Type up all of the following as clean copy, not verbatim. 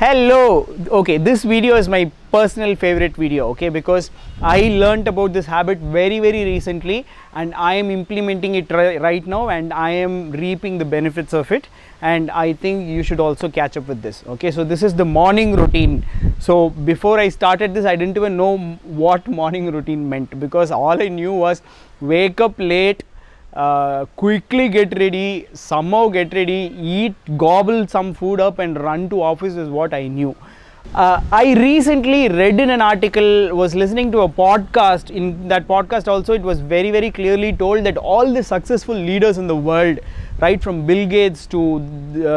Hello. Okay, this video is my personal favorite video, okay, because I learnt about this habit very recently and I am implementing it right now and I am reaping the benefits of it, and I think you should also catch up with this. Okay, so this is the morning routine. So before I started this, I didn't even know what morning routine meant, because all I knew was wake up late, quickly get ready, somehow get ready, eat, gobble some food up and run to office is what I knew. I recently read in an article, was listening to a podcast. In that podcast also, it was very clearly told that all the successful leaders in the world, right from Bill Gates to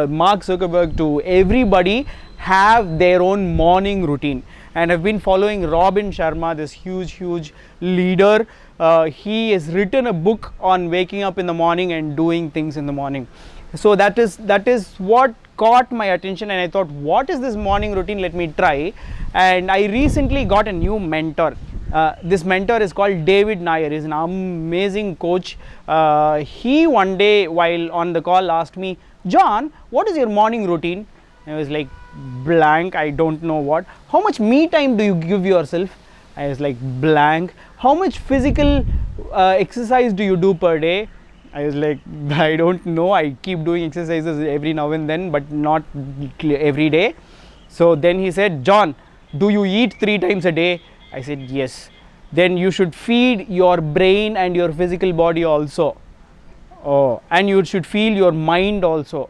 Mark Zuckerberg to everybody, have their own morning routine. And I've been following Robin Sharma, this huge leader. He has written a book on waking up in the morning and doing things in the morning. So that is what caught my attention, and I thought, what is this morning routine? Let me try. And I recently got a new mentor. This mentor is called David Nair. He's an amazing coach. He one day while on the call asked me, John, what is your morning routine? I was like, blank, I don't know what. How much me time do you give yourself? I was like, blank. How much physical exercise do you do per day? I was like, I don't know. I keep doing exercises every now and then, but not every day. So then he said, John, do you eat 3 times a day? I said, yes. Then you should feed your brain and your physical body also. Oh, and you should feel your mind also.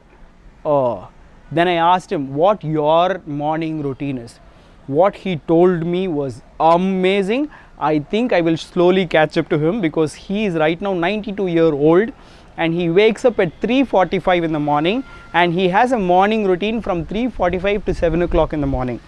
Oh. Then I asked him what your morning routine is. What he told me was amazing. I think I will slowly catch up to him, because he is right now 92-year-old and he wakes up at 3:45 in the morning, and he has a morning routine from 3:45 to 7 o'clock in the morning.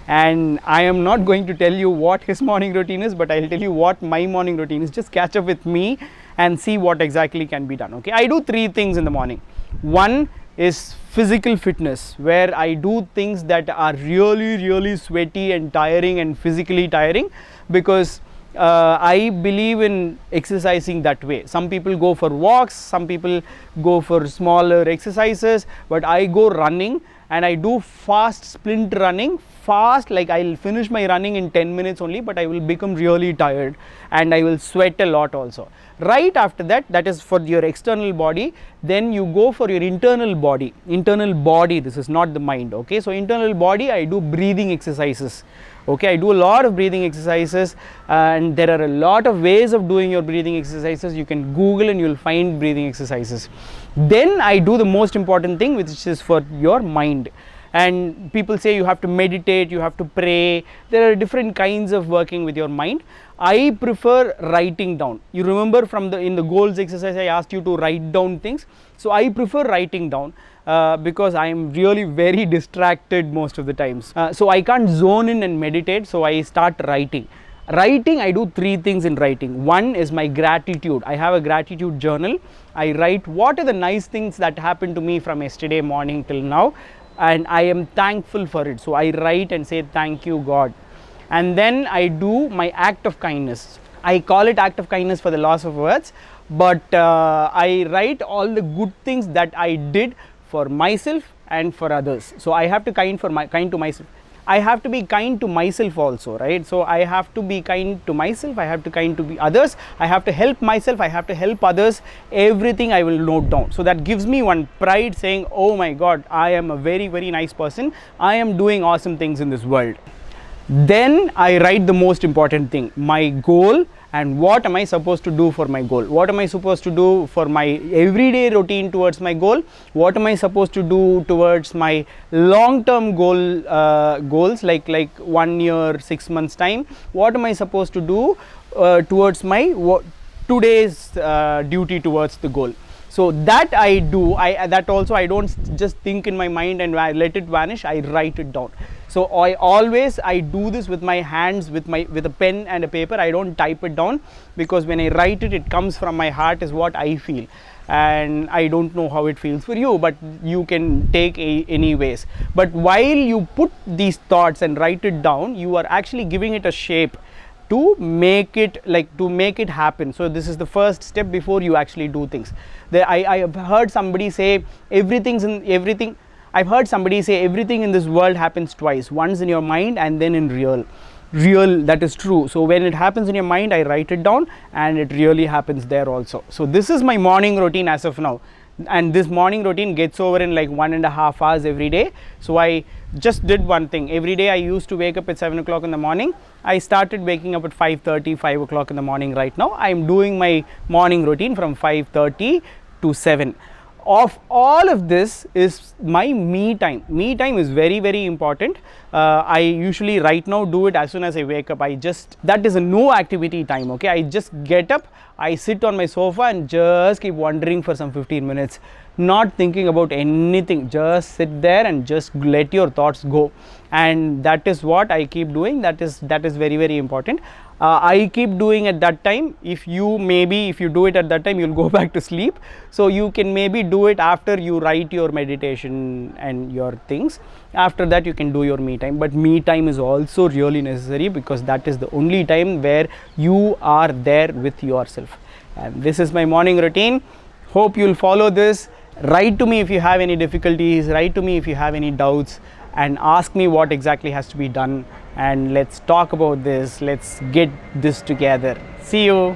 And I am not going to tell you what his morning routine is, but I'll tell you what my morning routine is. Just catch up with me and see what exactly can be done. Okay, I do 3 things in the morning. One is physical fitness, where I do things that are really sweaty and tiring and physically tiring, because I believe in exercising that way. Some people go for walks, some people go for smaller exercises, but I go running, and I do fast sprint running. Fast, like I'll finish my running in 10 minutes only, but I will become really tired and I will sweat a lot also. Right after that, that is for your external body. Then you go for your internal body. This is not the mind. Okay, so internal body, I do breathing exercises. Okay, I do a lot of breathing exercises, and there are a lot of ways of doing your breathing exercises. You can Google and you'll find breathing exercises. Then I do the most important thing, which is for your mind. And people say you have to meditate, you have to pray. There are different kinds of working with your mind. I prefer writing down. You remember from in the goals exercise, I asked you to write down things. So I prefer writing down, because I am really very distracted most of the times. So I can't zone in and meditate, so I start writing. I do 3 things in writing. One is my gratitude. I have a gratitude journal. I write what are the nice things that happened to me from yesterday morning till now, and I am thankful for it. So I write and say, thank you, God. And then I do my act of kindness. I call it act of kindness for the loss of words, but I write all the good things that I did for myself and for others. So I have to kind to myself. I have to be kind to myself also, right? So I have to be kind to myself, I have to kind to others, I have to help myself, I have to help others. Everything I will note down. So that gives me one pride, saying, oh my God, I am a very nice person. I am doing awesome things in this world. Then I write the most important thing, my goal, and what am I supposed to do for my goal? What am I supposed to do for my everyday routine towards my goal? What am I supposed to do towards my long-term goals, like 1 year, 6 months time? What am I supposed to do towards my today's duty towards the goal? So that I do. That also I don't just think in my mind and I let it vanish. I write it down. So I do this with my hands, with a pen and a paper. I don't type it down, because when I write it, it comes from my heart, is what I feel. And I don't know how it feels for you, but you can take any ways. But while you put these thoughts and write it down, you are actually giving it a shape to make it happen. So this is the first step before you actually do things. I have heard somebody say everything I've heard somebody say everything in this world happens twice, once in your mind and then in real. That is true. So when it happens in your mind, I write it down, and it really happens there also. So this is my morning routine as of now, and this morning routine gets over in like 1.5 hours every day. So I just did one thing. Every day I used to wake up at 7 o'clock in the morning. I started waking up at 5:30, 5 o'clock in the morning. Right now I'm doing my morning routine from 5:30 to 7. Of all of this is my me time. Me time is very, very important. I usually right now do it as soon as I wake up. That is a no activity time, okay? I just get up, I sit on my sofa and just keep wandering for some 15 minutes, not thinking about anything. Just sit there and just let your thoughts go, and that is what I keep doing. That is very, very important. I keep doing at that time. If you do it at that time, you'll go back to sleep. So you can maybe do it after you write your meditation and your things. After that you can do your me time. But me time is also really necessary, because that is the only time where you are there with yourself. And this is my morning routine. Hope you'll follow this. Write to me if you have any difficulties. Write to me if you have any doubts, and ask me what exactly has to be done, and let's talk about this. Let's get this together. See you.